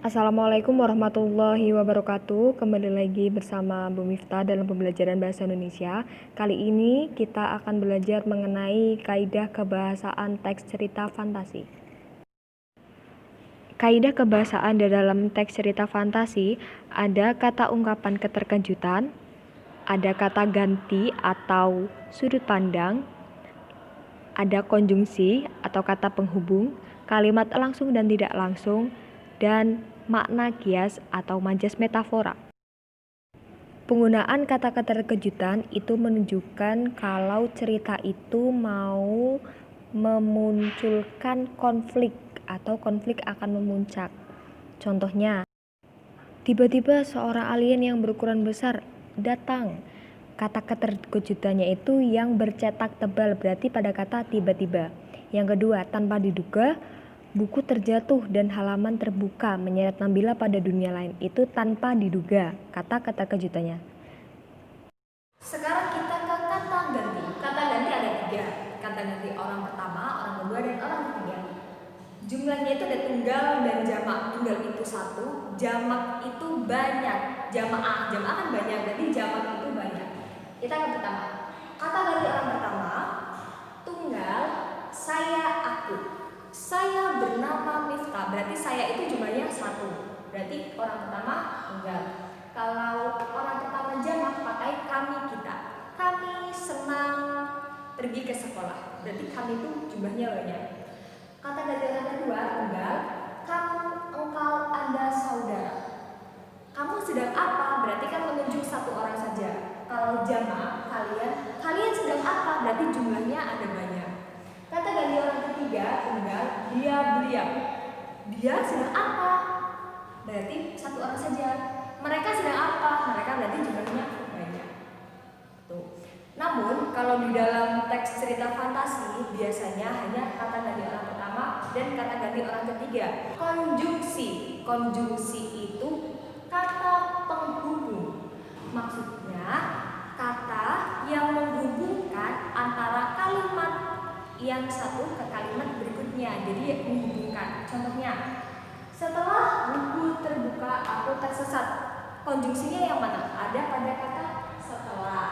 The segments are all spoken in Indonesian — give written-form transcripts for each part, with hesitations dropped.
Assalamualaikum warahmatullahi wabarakatuh. Kembali lagi bersama Bu Miftah dalam pembelajaran Bahasa Indonesia. Kali ini kita akan belajar mengenai kaidah kebahasaan teks cerita fantasi. Kaidah kebahasaan di dalam teks cerita fantasi ada kata ungkapan keterkejutan, ada kata ganti atau sudut pandang, ada konjungsi atau kata penghubung, kalimat langsung dan tidak langsung, dan makna kias atau majas metafora. Penggunaan kata keterkejutan itu menunjukkan kalau cerita itu mau memunculkan konflik atau konflik akan memuncak. Contohnya, tiba-tiba seorang alien yang berukuran besar datang. Kata keterkejutannya itu yang bercetak tebal, berarti pada kata tiba-tiba. Yang kedua, tanpa diduga, buku terjatuh dan halaman terbuka menyeret Nabila pada dunia lain. Itu tanpa diduga, kata keterkejutannya. Sekarang kita ke kata ganti. Kata ganti ada 3. Kata ganti orang pertama, orang kedua, dan orang ketiga. Jumlahnya itu ada tunggal dan jamak. Tunggal itu 1, jamak itu banyak. Jamaah kan banyak, jadi jamak itu banyak. Kita ke pertama. Kata ganti orang pertama, tunggal, saya, aku. Saya bernama Miftah, berarti saya itu jumlahnya 1. Berarti orang pertama tunggal. Kalau orang pertama jamak pakai kami, kita. Kami senang pergi ke sekolah, berarti kami itu jumlahnya banyak. Kata ganti orang kedua tunggal, kamu, engkau, anda, saudara. Kamu sedang apa? Berarti kan menunjuk satu orang saja. Kalau jamak, kalian sedang apa? Berarti jumlahnya ada banyak. Kata ganti orang ketiga tunggal, dia, beliau. Dia sedang apa? Berarti satu orang saja. Mereka sedang apa? Mereka berarti jumlahnya banyak. Tuh. Namun kalau di dalam teks cerita fantasi biasanya hanya kata ganti orang pertama dan kata ganti orang ketiga. Konjungsi itu kata penghubung. Maksudnya kata yang menghubungkan antara kalimat yang satu ke kalimat berikutnya. Jadi menghubungkan. Contohnya, setelah buku terbuka aku tersesat. Konjungsinya yang mana? Ada pada kata setelah.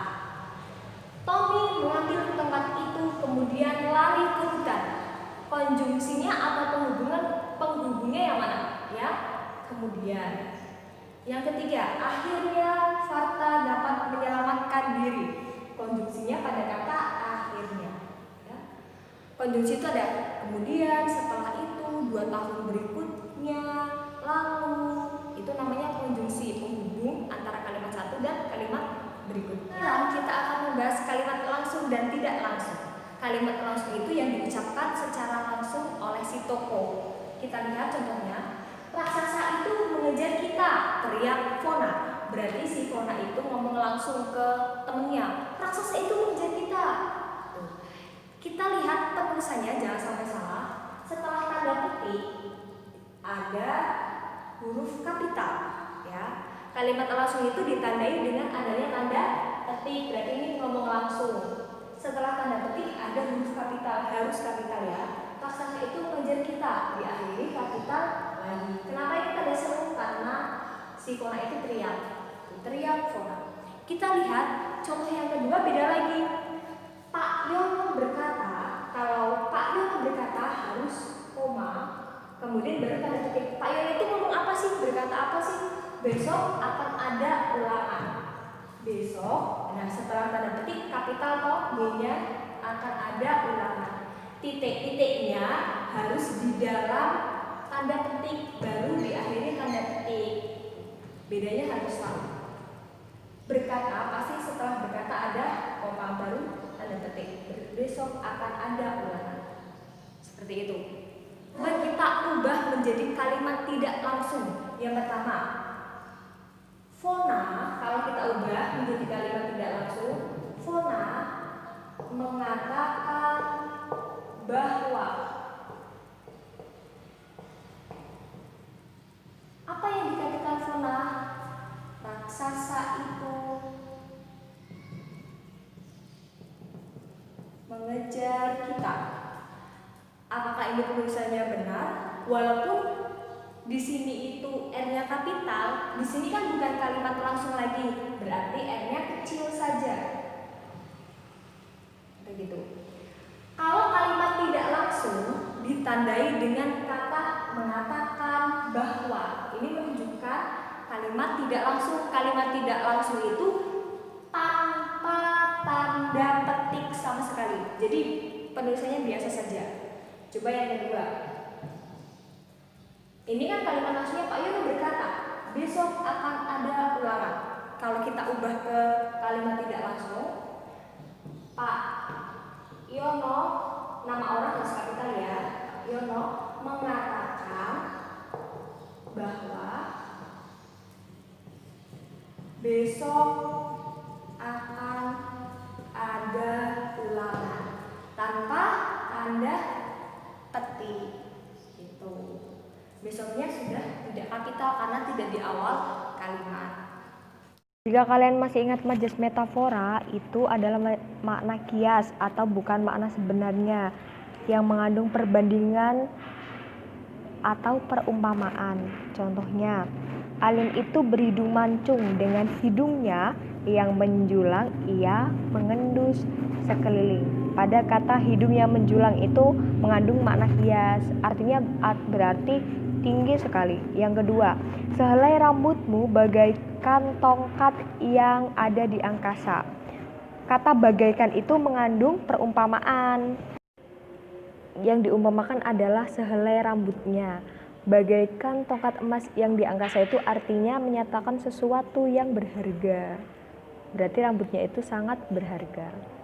Tommy mengambil tongkat itu kemudian lari ke hutan. Konjungsinya atau penghubungnya yang mana? Ya, kemudian. Yang ketiga, akhirnya Farta dapat menyelamatkan diri. Konjungsinya pada kata akhirnya. Ya. Konjungsi itu ada kemudian, setelah itu, 2 tahun berikutnya, lalu. Itu namanya konjungsi, penghubung antara kalimat satu dan kalimat berikutnya. Nah, kita akan membahas kalimat langsung dan tidak langsung. Kalimat langsung itu yang diucapkan secara langsung oleh si tokoh. Kita lihat contohnya, raksasa itu mengejar kita, teriak Fona. Berarti si Fona itu ngomong langsung ke temennya, raksasa itu mengejar kita. Tuh. Kita lihat penulisannya, jangan sampai salah. Setelah tanda petik ada huruf kapital, ya. Kalimat langsung itu ditandai dengan adanya tanda petik, berarti ini ngomong langsung. Setelah tanda petik ada huruf kapital, harus kapital ya. Raksasa itu mengejar kita, diakhiri kapital lagi. Kenapa kita ada seru? Karena si Fona itu teriak Fona. Kita lihat contoh yang kedua beda lagi. Pak Yono berkata, kalau Pak Yono berkata harus koma, kemudian baru tanda petik. Pak Yono itu ngomong apa sih? Berkata apa sih? Besok akan ada ulangan. Besok, nah setelah tanda petik kapital toh B-nya akan ada ulangan. Titik-titiknya harus di dalam tanda petik, baru diakhiri tanda petik. Bedanya harus tahu. Berkata pasti setelah berkata ada koma baru tanda petik. Besok akan ada ulangan. Seperti itu. Coba kita ubah menjadi kalimat tidak langsung. Yang pertama, Fona, kalau kita ubah menjadi kalimat tidak langsung, Fona mengatakan bahwa. Apa yang dikatakan Fona? Raksasa itu mengejar kita. Apakah ini penulisannya benar? Walaupun di sini itu R-nya kapital, di sini kan bukan kalimat langsung lagi, berarti R-nya kecil saja. Begitu. Kalau kalimat tidak langsung ditandai dengan kata mengatakan bahwa. Ini menunjukkan kalimat tidak langsung. Kalimat tidak langsung itu tanpa tanda petik sama sekali. Jadi penulisannya biasa saja. Coba yang kedua. Ini kan kalimat langsungnya Pak Yono berkata, besok akan ada ulangan. Kalau kita ubah ke kalimat tidak langsung, Pak Yono, nama orang harus kapital ya. Yono mengatakan bahwa besok akan ada ulangan tanpa tanda petik. Gitu. Besoknya sudah tidak kapital karena tidak di awal kalimat. Jika kalian masih ingat majas metafora, itu adalah makna kias atau bukan makna sebenarnya yang mengandung perbandingan atau perumpamaan. Contohnya, Alin itu berhidung mancung, dengan hidungnya yang menjulang ia mengendus sekeliling. Pada kata hidung yang menjulang itu mengandung makna kias, artinya berarti tinggi sekali. Yang kedua, sehelai rambutmu bagaikan tongkat yang ada di angkasa. Kata bagaikan itu mengandung perumpamaan. Yang diumpamakan adalah sehelai rambutnya. Bagaikan tongkat emas yang di angkasa itu artinya menyatakan sesuatu yang berharga. Berarti rambutnya itu sangat berharga.